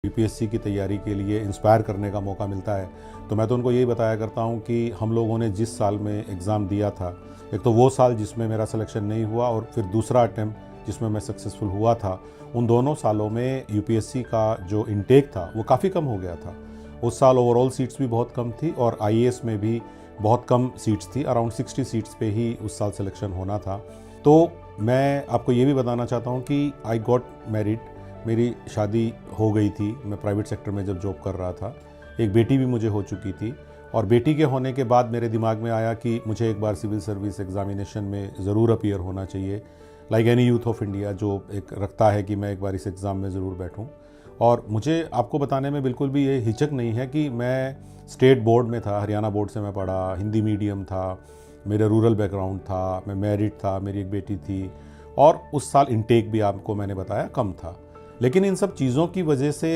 UPSC की तैयारी के लिए इंस्पायर करने का मौका मिलता है, तो मैं तो उनको यही बताया करता हूँ कि हम लोगों ने जिस साल में एग्ज़ाम दिया था, एक तो वो साल जिसमें मेरा सिलेक्शन नहीं हुआ और फिर दूसरा अटेम्प्ट जिसमें मैं सक्सेसफुल हुआ था, उन दोनों सालों में यूपीएससी का जो इनटेक था वो काफ़ी कम हो गया था। उस साल ओवरऑल सीट्स भी बहुत कम थी और आईएएस में भी बहुत कम सीट्स थी, अराउंड 60 सीट्स पे ही उस साल सिलेक्शन होना था। तो मैं आपको ये भी बताना चाहता हूँ कि आई गॉट मैरिड, मेरी शादी हो गई थी, मैं प्राइवेट सेक्टर में जब जॉब कर रहा था। एक बेटी भी मुझे हो चुकी थी और बेटी के होने के बाद मेरे दिमाग में आया कि मुझे एक बार सिविल सर्विस एग्जामिनेशन में ज़रूर अपीयर होना चाहिए, like any youth of India जो एक रखता है कि मैं एक बार इस एग्ज़ाम में ज़रूर बैठूं। और मुझे आपको बताने में बिल्कुल भी ये हिचक नहीं है कि मैं स्टेट बोर्ड में था, हरियाणा बोर्ड से मैं पढ़ा, हिंदी मीडियम था, मेरा रूरल बैकग्राउंड था, मैं मैरिड था, मेरी एक बेटी थी और उस साल इनटेक भी आपको मैंने बताया कम था। लेकिन इन सब चीज़ों की वजह से